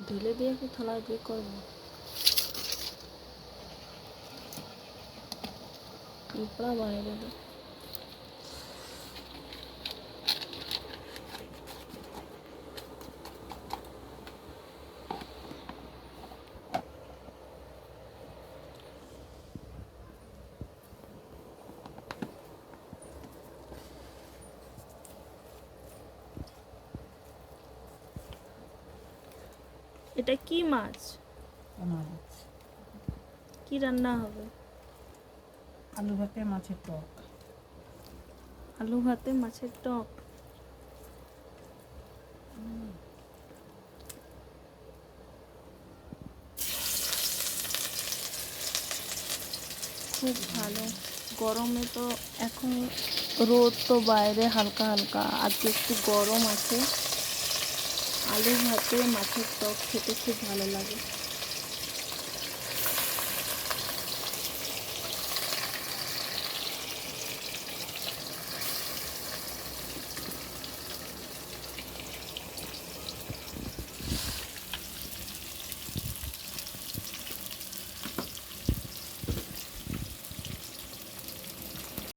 ঢেলে দিয়ে কি থালায় দিয়ে করবো? পিঁপড়া বাইরে দে। এটা কি মাছ? মাছ। কি রান্না হবে? আলু ভাতে মাছের টক। আলু ভাতে মাছের টক। খুব ভালো। গরমে তো এখন রোদ তো বাইরে হালকা হালকা, আজকে একটু গরম আছে। আলু ভাতে মাছের টক খেতে খুব ভালো লাগে।